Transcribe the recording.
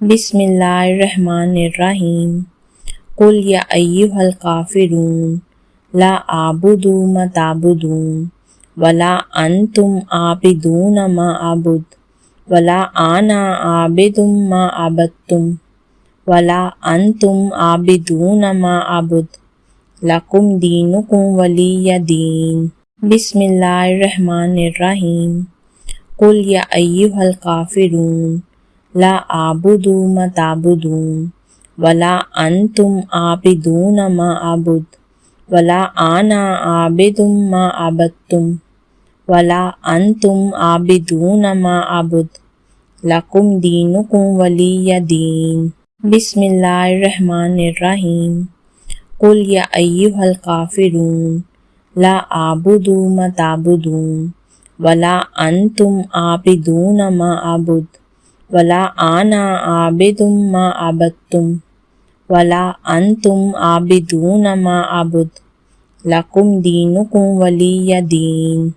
بسم اللہ الرحمن الرحیم قل یا ایہا الکافرون لا اعبد ما تعبدون ولا انتم عابدون ما اعبد ولا انا عابد ما عبدتم ولا انتم عابدون ما اعبد لکم دینکم ولی دین۔ بسم اللہ الرحمن الرحیم قل یا ایہا الکافرون لا اعبد ما تعبدون ولا انتم عابدون ما اعبد ولا انا عابد ما عبدتم ولا انتم عابدون ما اعبد لکم دینکم ولی دین۔ بسم اللہ الرحمن الرحیم قل یا ایہا الکافرون لا اعبد ما تعبدون ولا انتم عابدون ما اعبد ولا انا عابد ما عبدتم ولا انتم عابدون ما اعبد لکم دینکم ولی دین۔